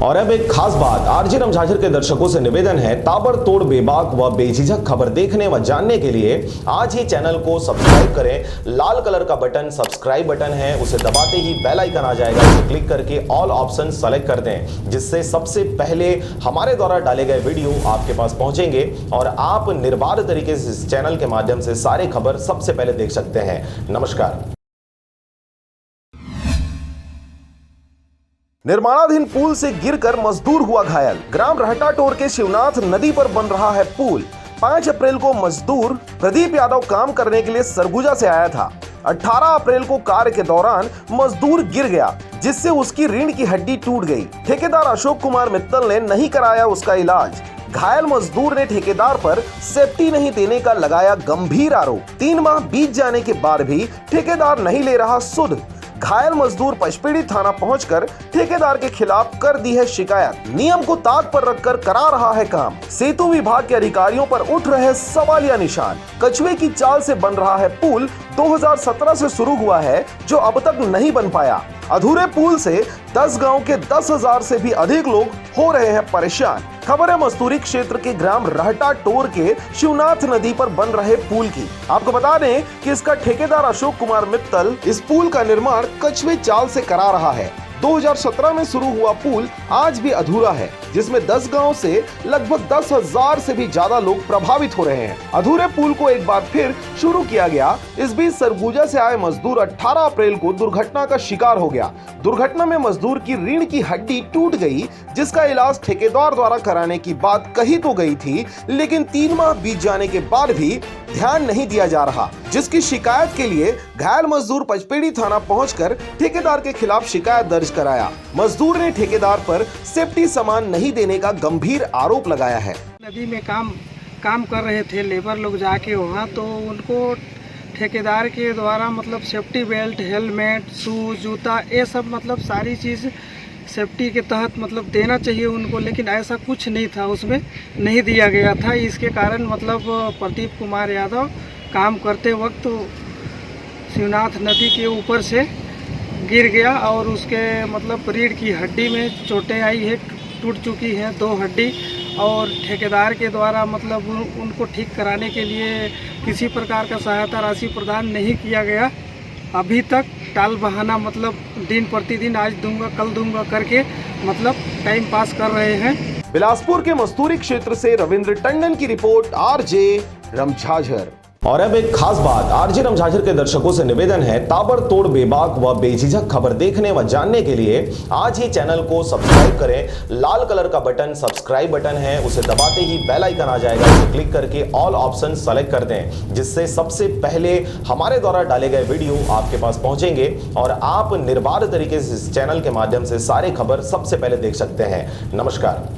और अब एक खास बात, आरजे रमझाझर के दर्शकों से निवेदन है, ताबड़तोड़ बेबाक व बेझिझक खबर देखने व जानने के लिए आज ही चैनल को सब्सक्राइब करें। लाल कलर का बटन सब्सक्राइब बटन है, उसे दबाते ही बेल आइकन आ जाएगा, उसे क्लिक करके ऑल ऑप्शन सेलेक्ट कर दें, जिससे सबसे पहले हमारे द्वारा डाले गए वीडियो आपके पास पहुंचेंगे और आप निर्बाध तरीके से इस चैनल के माध्यम से सारे खबर सबसे पहले देख सकते हैं। नमस्कार। निर्माणाधीन पुल से गिरकर मजदूर हुआ घायल। ग्राम रहटाटोर के शिवनाथ नदी पर बन रहा है पुल। 5 अप्रैल को मजदूर प्रदीप यादव काम करने के लिए सरगुजा से आया था। 18 अप्रैल को कार्य के दौरान मजदूर गिर गया, जिससे उसकी रीढ़ की हड्डी टूट गई। ठेकेदार अशोक कुमार मित्तल ने नहीं कराया उसका इलाज। घायल मजदूर ने ठेकेदार पर सेफ्टी नहीं देने का लगाया गंभीर आरोप। 3 माह बीत जाने के बाद भी ठेकेदार नहीं ले रहा सुध। घायल मजदूर पचपेड़ी थाना पहुंचकर ठेकेदार के खिलाफ कर दी है शिकायत। नियम को ताक पर रखकर करा रहा है काम। सेतु विभाग के अधिकारियों पर उठ रहे सवालिया निशान। कछुए की चाल से बन रहा है पुल 2017 से शुरू हुआ है, जो अब तक नहीं बन पाया। अधूरे पुल से 10 गांव के 10,000 से भी अधिक लोग हो रहे हैं परेशान। खबर है मस्तूरी क्षेत्र के ग्राम रहटाटोर के शिवनाथ नदी पर बन रहे पुल की। आपको बता दें कि इसका ठेकेदार अशोक कुमार मित्तल इस पुल का निर्माण कछुए चाल से करा रहा है। 2017 में शुरू हुआ पुल आज भी अधूरा है, जिसमें 10 गांव से लगभग 10,000 से भी ज्यादा लोग प्रभावित हो रहे हैं। अधूरे पुल को एक बार फिर शुरू किया गया। इस बीच सरगुजा से आए मजदूर 18 अप्रैल को दुर्घटना का शिकार हो गया। दुर्घटना में मजदूर की रीढ़ की हड्डी टूट गई, जिसका इलाज ठेकेदार द्वारा कराने की बात कही तो गई थी, लेकिन 3 माह बीत जाने के बाद भी ध्यान नहीं दिया जा रहा, जिसकी शिकायत के लिए घायल मजदूर पचपेड़ी थाना पहुंचकर ठेकेदार के खिलाफ शिकायत दर्ज कराया। मजदूर ने ठेकेदार पर सेफ्टी सामान नहीं देने का गंभीर आरोप लगाया है। नदी में काम कर रहे थे लेबर लोग जाके वहाँ, तो उनको ठेकेदार के द्वारा मतलब सेफ्टी बेल्ट, हेलमेट, शूज, जूता, ये सब मतलब सारी चीज़ सेफ्टी के तहत मतलब देना चाहिए उनको, लेकिन ऐसा कुछ नहीं था, उसमें नहीं दिया गया था। इसके कारण मतलब प्रदीप कुमार यादव काम करते वक्त शिवनाथ नदी के ऊपर से गिर गया और उसके मतलब रीढ़ की हड्डी में चोटें आई है, टूट चुकी है 2 हड्डी। और ठेकेदार के द्वारा मतलब उनको ठीक कराने के लिए किसी प्रकार का सहायता राशि प्रदान नहीं किया गया। अभी तक टाल बहाना मतलब दिन प्रतिदिन आज दूंगा कल दूंगा करके मतलब टाइम पास कर रहे हैं। बिलासपुर के मस्तूरी क्षेत्र से रविंद्र टंडन की रिपोर्ट, आरजे रमझाझर। और अब एक खास बात, आरजे रमझाझर के दर्शकों से निवेदन है, ताबड़तोड़ बेबाक व बेझिझक खबर देखने व जानने के लिए आज ही चैनल को सब्सक्राइब करें। लाल कलर का बटन सब्सक्राइब बटन है, उसे दबाते ही बेल आइकन आ जाएगा, उसे क्लिक करके ऑल ऑप्शन सेलेक्ट कर दें, जिससे सबसे पहले हमारे द्वारा डाले गए वीडियो आपके पास पहुंचेंगे और आप निर्बाध तरीके से इस चैनल के माध्यम से सारे खबर सबसे पहले देख सकते हैं। नमस्कार।